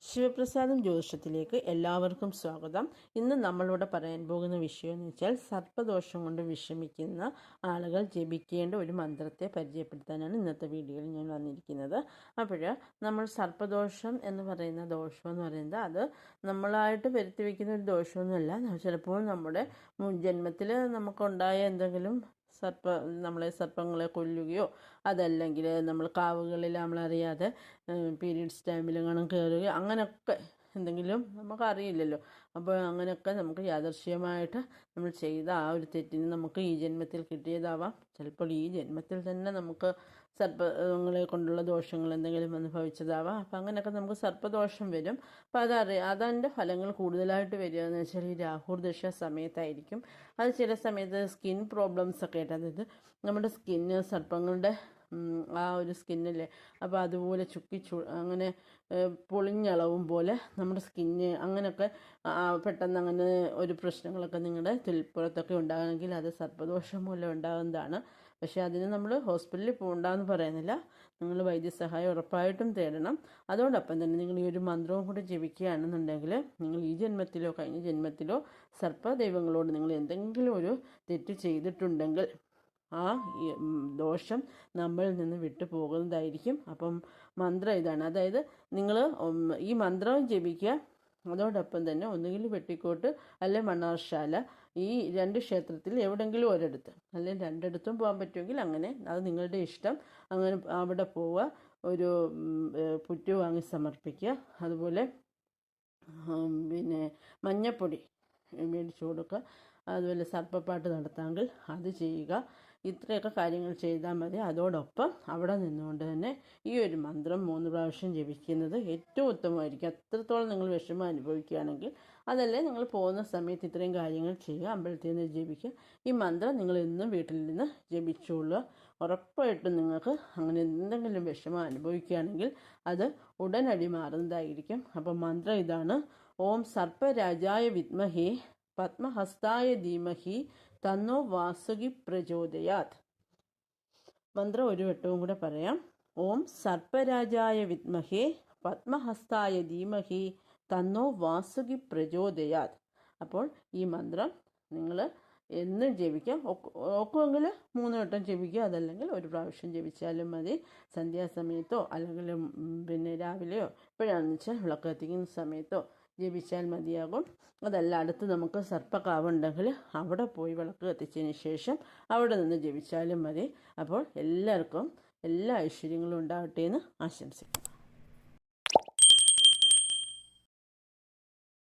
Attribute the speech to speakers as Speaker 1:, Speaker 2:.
Speaker 1: ശിവപ്രസാദം ജ്യോതിഷത്തിലേക്ക് എല്ലാവർക്കും സ്വാഗതം. ഇന്ന് നമ്മളിവിടെ പറയാൻ പോകുന്ന വിഷയം എന്ന് വെച്ചാൽ സർപ്പദോഷം കൊണ്ട് വിഷമിക്കുന്ന ആളുകൾ ജപിക്കേണ്ട ഒരു മന്ത്രത്തെ പരിചയപ്പെടുത്താനാണ് ഇന്നത്തെ വീഡിയോയിൽ ഞാൻ വന്നിരിക്കുന്നത്. അപ്പോൾ നമ്മൾ സർപ്പദോഷം എന്ന് പറയുന്ന ദോഷം എന്ന് പറയുന്നത് അത് നമ്മളായിട്ട് വരുത്തി വയ്ക്കുന്ന ഒരു ദോഷമൊന്നുമല്ല. ചിലപ്പോൾ നമ്മുടെ ജന്മത്തിൽ നമുക്കുണ്ടായ എന്തെങ്കിലും നമ്മളെ സർപ്പങ്ങളെ കൊല്ലുകയോ അതല്ലെങ്കിൽ നമ്മൾ കാവുകളിൽ നമ്മളറിയാതെ പീരീഡ്സ് ടൈമിലെങ്ങാനും കയറുകയോ അങ്ങനെയൊക്കെ എന്തെങ്കിലും നമുക്കറിയില്ലല്ലോ. അപ്പോൾ അങ്ങനെയൊക്കെ നമുക്ക് യാദൃശ്ചികമായിട്ട് നമ്മൾ ചെയ്ത ആ ഒരു തെറ്റിന് നമുക്ക് ഈ ജന്മത്തിൽ കിട്ടിയതാവാം. ചിലപ്പോൾ ഈ ജന്മത്തിൽ തന്നെ നമുക്ക് സർപ്പങ്ങളെ കൊണ്ടുള്ള ദോഷങ്ങൾ എന്തെങ്കിലും അനുഭവിച്ചതാവാം. അപ്പം അങ്ങനെയൊക്കെ നമുക്ക് സർപ്പദോഷം വരും. അപ്പം അതിൻ്റെ ഫലങ്ങൾ കൂടുതലായിട്ട് വരിക എന്ന് വെച്ചാൽ ഈ രാഹുർദശ സമയത്തായിരിക്കും. അത് ചില സമയത്ത് സ്കിൻ പ്രോബ്ലംസ് ഒക്കെ ആയിട്ട്, അതായത് നമ്മുടെ സ്കിന്ന് സർപ്പങ്ങളുടെ ആ ഒരു സ്കിന്നില്ലേ, അപ്പോൾ അതുപോലെ അങ്ങനെ പൊളിഞ്ഞളവും പോലെ നമ്മുടെ സ്കിന്ന് അങ്ങനെയൊക്കെ പെട്ടെന്ന് അങ്ങനെ ഒരു പ്രശ്നങ്ങളൊക്കെ നിങ്ങളുടെ തൊലിപ്പുറത്തൊക്കെ ഉണ്ടാകണമെങ്കിൽ അത് സർപ്പദോഷം മൂലം ഉണ്ടാകുന്നതാണ്. പക്ഷേ അതിന് നമ്മൾ ഹോസ്പിറ്റലിൽ പോകണ്ടെന്ന് പറയുന്നില്ല. നിങ്ങൾ വൈദ്യസഹായം ഉറപ്പായിട്ടും തേടണം. അതോടൊപ്പം തന്നെ നിങ്ങൾ ഈ ഒരു മന്ത്രവും കൂടി ജപിക്കുകയാണെന്നുണ്ടെങ്കിൽ നിങ്ങൾ ഈ ജന്മത്തിലോ കഴിഞ്ഞ ജന്മത്തിലോ സർപ്പദൈവങ്ങളോട് നിങ്ങൾ എന്തെങ്കിലും ഒരു തെറ്റ് ചെയ്തിട്ടുണ്ടെങ്കിൽ ആ ദോഷം നമ്മളിൽ നിന്ന് വിട്ടു പോകുന്നതായിരിക്കും. അപ്പം മന്ത്രം ഇതാണ്. അതായത് നിങ്ങൾ ഈ മന്ത്രം ജപിക്കുക. അതോടൊപ്പം തന്നെ ഒന്നുകിൽ വെട്ടിക്കോട്ട് അല്ലെ മണ്ണാർശാല, ഈ രണ്ട് ക്ഷേത്രത്തിൽ എവിടെയെങ്കിലും ഒരിടത്ത്, അല്ലെങ്കിൽ രണ്ടിടത്തും പോകാൻ പറ്റുമെങ്കിൽ അങ്ങനെ, അത് നിങ്ങളുടെ ഇഷ്ടം. അങ്ങനെ അവിടെ പോവുക, ഒരു പുറ്റു വാങ്ങി സമർപ്പിക്കുക. അതുപോലെ പിന്നെ മഞ്ഞപ്പൊടി മേടിച്ചു കൊടുക്കുക. അതുപോലെ സർപ്പപ്പാട്ട് നടത്താമെങ്കിൽ അത് ചെയ്യുക. ഇത്രയൊക്കെ കാര്യങ്ങൾ ചെയ്താൽ മതി. അതോടൊപ്പം അവിടെ നിന്നുകൊണ്ട് തന്നെ ഈ ഒരു മന്ത്രം 3 പ്രാവശ്യം ജപിക്കുന്നത് ഏറ്റവും ഉത്തമമായിരിക്കും. അത്രത്തോളം നിങ്ങൾ വിഷമം അനുഭവിക്കുകയാണെങ്കിൽ അതല്ലേ നിങ്ങൾ പോകുന്ന സമയത്ത് ഇത്രയും കാര്യങ്ങൾ ചെയ്യുക. അമ്പലത്തിൽ നിന്ന് ജപിക്കുക. ഈ മന്ത്രം നിങ്ങൾ എന്നും വീട്ടിൽ നിന്ന് ജപിച്ചുകൊള്ളുക. ഉറപ്പായിട്ടും നിങ്ങൾക്ക് അങ്ങനെ എന്തെങ്കിലും വിഷമം അനുഭവിക്കുകയാണെങ്കിൽ അത് ഉടനടി മാറുന്നതായിരിക്കും. അപ്പം മന്ത്രം ഇതാണ്: ഓം സർപ്പരാജായ വിദ്മഹേ പത്മഹസ്തായ ധീമഹി തന്നോ വാസുകി പ്രചോദയാത്. മന്ത്രം ഒരു വട്ടവും കൂടെ പറയാം: ഓം സർപ്പരാജായ വിദ്മഹേ പത്മഹസ്തായ ധീമഹി തന്നോ വാസുകി പ്രചോദയാത്. അപ്പോൾ ഈ മന്ത്രം നിങ്ങൾ എന്നും ജപിക്കാം. ഒക്കുമെങ്കിൽ 3 വട്ടം ജപിക്കുക. അതല്ലെങ്കിൽ ഒരു പ്രാവശ്യം ജപിച്ചാലും മതി. സന്ധ്യാസമയത്തോ അല്ലെങ്കിൽ പിന്നെ രാവിലെയോ എപ്പോഴാണെന്ന് വെച്ചാൽ വിളക്ക് കത്തിക്കുന്ന സമയത്തോ ജപിച്ചാൽ മതിയാകും. അതല്ല അടുത്ത് നമുക്ക് സർപ്പക്കാവുണ്ടെങ്കിൽ അവിടെ പോയി വിളക്ക് കത്തിച്ചതിന് ശേഷം അവിടെ നിന്ന് ജപിച്ചാലും മതി. അപ്പോൾ എല്ലാവർക്കും എല്ലാ ഐശ്വര്യങ്ങളും ഉണ്ടാവട്ടെ എന്ന് ആശംസിക്കുന്നു.